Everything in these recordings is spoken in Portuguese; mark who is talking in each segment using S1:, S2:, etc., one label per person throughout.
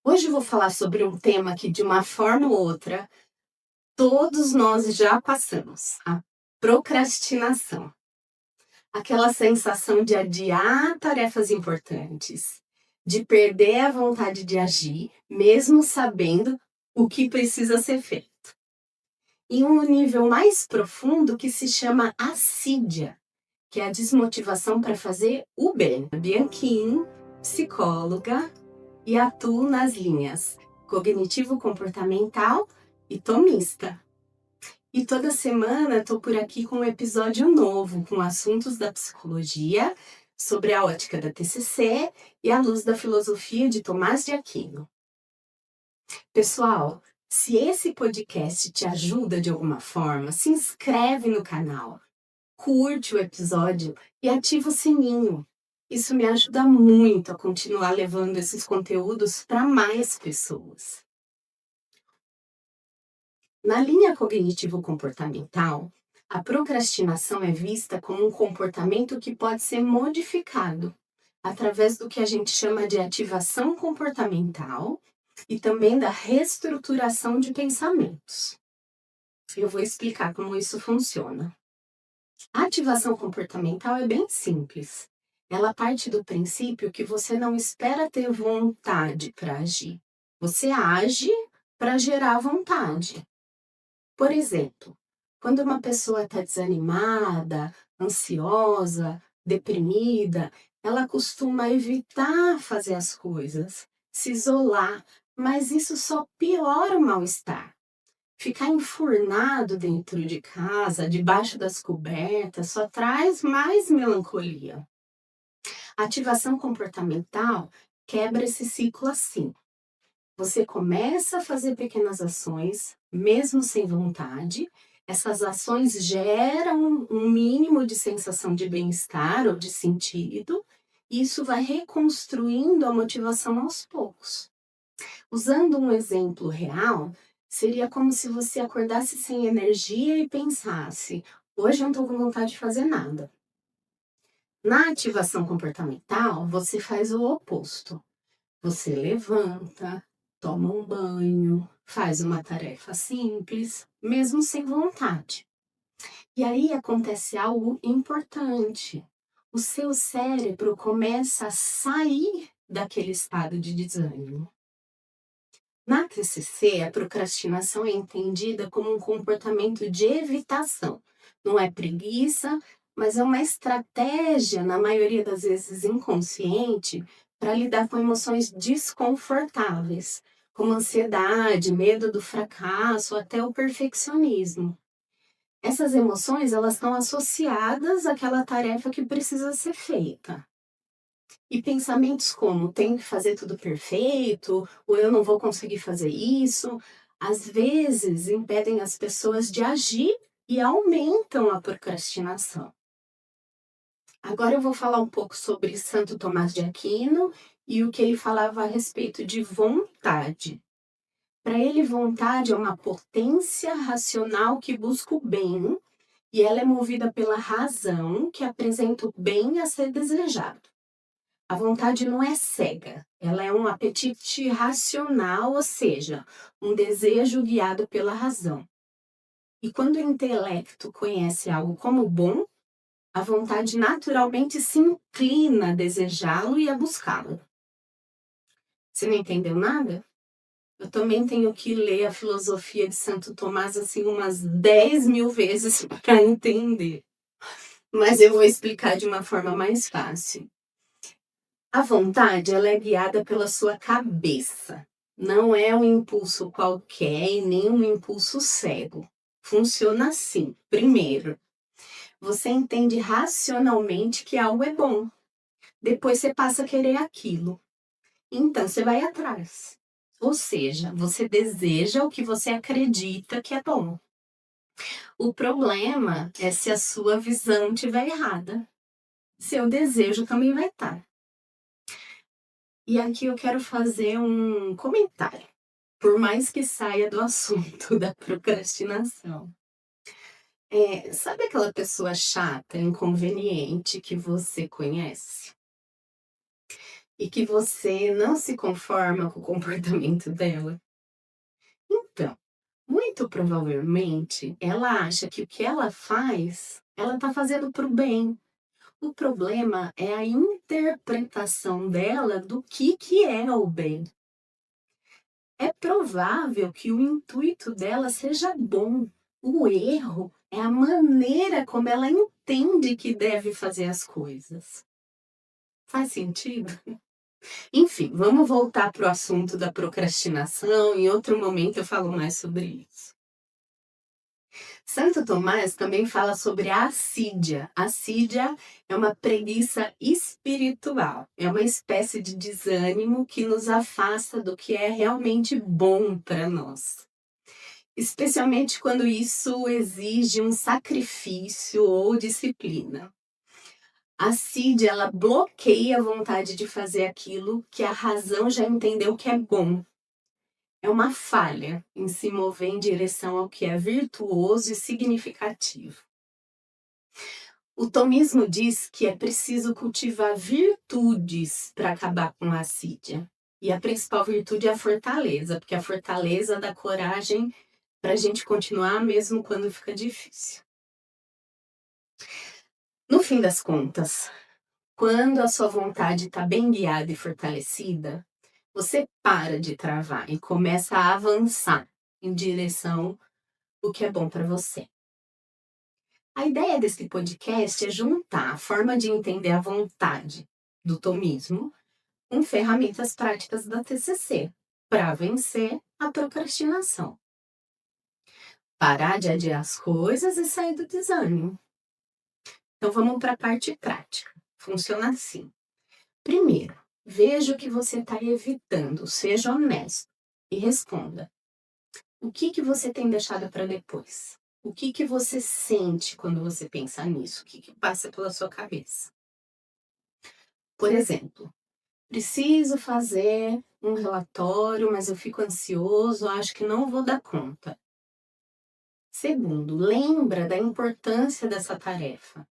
S1: Hoje eu vou falar sobre um tema que, de uma forma ou outra, todos nós já passamos: a procrastinação. Aquela sensação de adiar tarefas importantes, de perder a vontade de agir, mesmo sabendo o que precisa ser feito. E um nível mais profundo que se chama assídia, que é a desmotivação para fazer o bem. Bianchini, psicóloga, e atuo nas linhas cognitivo-comportamental e tomista. E toda semana estou por aqui com um episódio novo, com assuntos da psicologia, sobre a ótica da TCC e à luz da filosofia de Tomás de Aquino. Pessoal, se esse podcast te ajuda de alguma forma, se inscreve no canal, curte o episódio e ativa o sininho. Isso me ajuda muito a continuar levando esses conteúdos para mais pessoas. Na linha cognitivo-comportamental, a procrastinação é vista como um comportamento que pode ser modificado através do que a gente chama de ativação comportamental e também da reestruturação de pensamentos. Eu vou explicar como isso funciona. A ativação comportamental é bem simples. Ela parte do princípio que você não espera ter vontade para agir. Você age para gerar vontade. Por exemplo, quando uma pessoa está desanimada, ansiosa, deprimida, ela costuma evitar fazer as coisas, se isolar, mas isso só piora o mal-estar. Ficar enfurnado dentro de casa, debaixo das cobertas, só traz mais melancolia. A ativação comportamental quebra esse ciclo assim. Você começa a fazer pequenas ações, mesmo sem vontade. Essas ações geram um mínimo de sensação de bem-estar ou de sentido, e isso vai reconstruindo a motivação aos poucos. Usando um exemplo real, seria como se você acordasse sem energia e pensasse: hoje eu não estou com vontade de fazer nada. Na ativação comportamental, você faz o oposto. Você levanta, toma um banho, faz uma tarefa simples, mesmo sem vontade. E aí acontece algo importante. O seu cérebro começa a sair daquele estado de desânimo. Na TCC, a procrastinação é entendida como um comportamento de evitação. Não é preguiça, mas é uma estratégia, na maioria das vezes inconsciente, para lidar com emoções desconfortáveis, como ansiedade, medo do fracasso, até o perfeccionismo. Essas emoções, elas estão associadas àquela tarefa que precisa ser feita. E pensamentos como tenho que fazer tudo perfeito, ou eu não vou conseguir fazer isso, às vezes impedem as pessoas de agir e aumentam a procrastinação. Agora eu vou falar um pouco sobre Santo Tomás de Aquino e o que ele falava a respeito de vontade. Para ele, vontade é uma potência racional que busca o bem e ela é movida pela razão que apresenta o bem a ser desejado. A vontade não é cega, ela é um apetite racional, ou seja, um desejo guiado pela razão. E quando o intelecto conhece algo como bom, a vontade naturalmente se inclina a desejá-lo e a buscá-lo. Você não entendeu nada? Eu também tenho que ler a filosofia de Santo Tomás assim umas 10.000 vezes para entender. Mas eu vou explicar de uma forma mais fácil. A vontade, ela é guiada pela sua cabeça. Não é um impulso qualquer e nem um impulso cego. Funciona assim. Primeiro, você entende racionalmente que algo é bom. Depois você passa a querer aquilo. Então você vai atrás. Ou seja, você deseja o que você acredita que é bom. O problema é se a sua visão estiver errada. Seu desejo também vai estar. E aqui eu quero fazer um comentário, por mais que saia do assunto da procrastinação. Sabe aquela pessoa chata, inconveniente que você conhece? e que você não se conforma com o comportamento dela? Então, muito provavelmente ela acha que o que ela faz, ela está fazendo para o bem. O problema é a interpretação dela do que é o bem. É provável que o intuito dela seja bom. O erro é a maneira como ela entende que deve fazer as coisas. Faz sentido? Enfim, vamos voltar para o assunto da procrastinação. Em outro momento eu falo mais sobre isso. Santo Tomás também fala sobre a assídia. A assídia é uma preguiça espiritual, é uma espécie de desânimo que nos afasta do que é realmente bom para nós. Especialmente quando isso exige um sacrifício ou disciplina. A assídia, ela bloqueia a vontade de fazer aquilo que a razão já entendeu que é bom. É uma falha em se mover em direção ao que é virtuoso e significativo. O tomismo diz que é preciso cultivar virtudes para acabar com a assídia. E a principal virtude é a fortaleza, porque a fortaleza dá coragem para a gente continuar mesmo quando fica difícil. No fim das contas, quando a sua vontade está bem guiada e fortalecida, você para de travar e começa a avançar em direção ao que é bom para você. A ideia desse podcast é juntar a forma de entender a vontade do tomismo com ferramentas práticas da TCC para vencer a procrastinação. Parar de adiar as coisas e sair do desânimo. Então vamos para a parte prática. Funciona assim. Primeiro, veja o que você está evitando, seja honesto e responda. O que você tem deixado para depois? O que você sente quando você pensa nisso? O que passa pela sua cabeça? Por exemplo, preciso fazer um relatório, mas eu fico ansioso, acho que não vou dar conta. Segundo, lembra da importância dessa tarefa.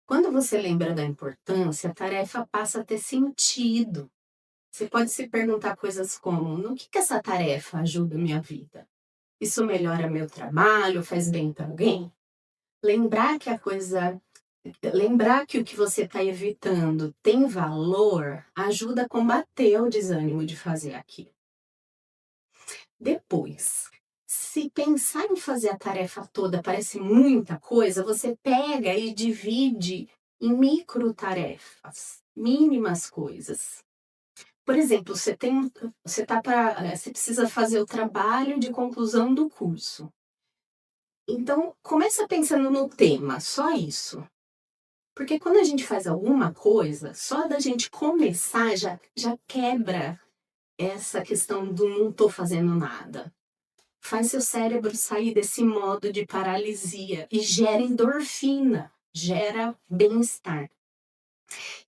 S1: Quando você lembra da importância, a tarefa passa a ter sentido. Você pode se perguntar coisas como: no que essa tarefa ajuda a minha vida? Isso melhora meu trabalho? Faz bem para alguém? Lembrar que a coisa, lembrar que o que você está evitando tem valor ajuda a combater o desânimo de fazer aquilo. Depois, se pensar em fazer a tarefa toda parece muita coisa, você pega e divide em micro tarefas, mínimas coisas. Por exemplo, você precisa fazer o trabalho de conclusão do curso. Então, começa pensando no tema, só isso. Porque quando a gente faz alguma coisa, só da gente começar já quebra essa questão do não tô fazendo nada. Faz seu cérebro sair desse modo de paralisia e gera endorfina, gera bem-estar.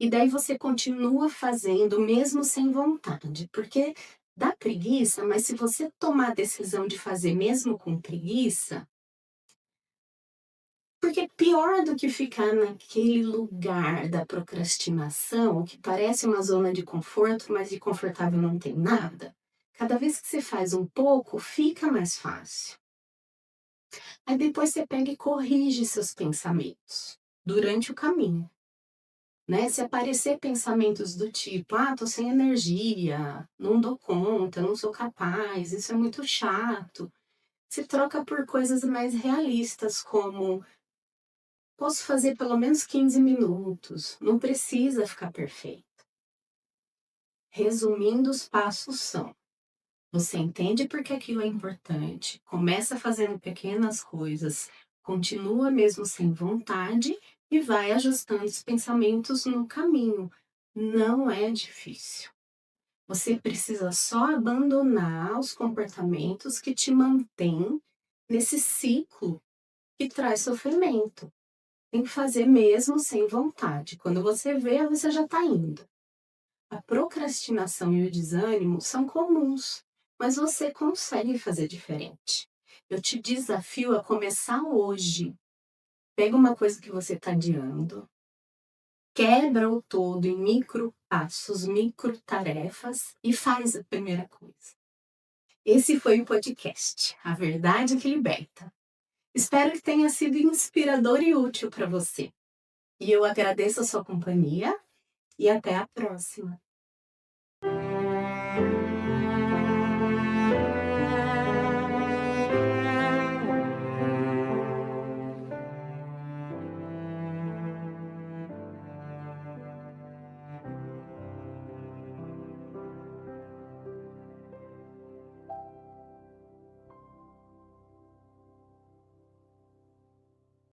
S1: E daí você continua fazendo mesmo sem vontade, porque dá preguiça, mas se você tomar a decisão de fazer mesmo com preguiça, porque pior do que ficar naquele lugar da procrastinação, que parece uma zona de conforto, mas de confortável não tem nada, cada vez que você faz um pouco, fica mais fácil. Aí depois você pega e corrige seus pensamentos durante o caminho. Né? Se aparecer pensamentos do tipo, tô sem energia, não dou conta, não sou capaz, isso é muito chato, se troca por coisas mais realistas, como posso fazer pelo menos 15 minutos, não precisa ficar perfeito. Resumindo, os passos são: você entende porque aquilo é importante, começa fazendo pequenas coisas, continua mesmo sem vontade e vai ajustando os pensamentos no caminho. Não é difícil. Você precisa só abandonar os comportamentos que te mantêm nesse ciclo que traz sofrimento. Tem que fazer mesmo sem vontade. Quando você vê, você já está indo. A procrastinação e o desânimo são comuns, mas você consegue fazer diferente. Eu te desafio a começar hoje. Pega uma coisa que você está adiando, quebra o todo em micro passos, micro tarefas e faz a primeira coisa. Esse foi o podcast, A Verdade que Liberta. Espero que tenha sido inspirador e útil para você. E eu agradeço a sua companhia e até a próxima.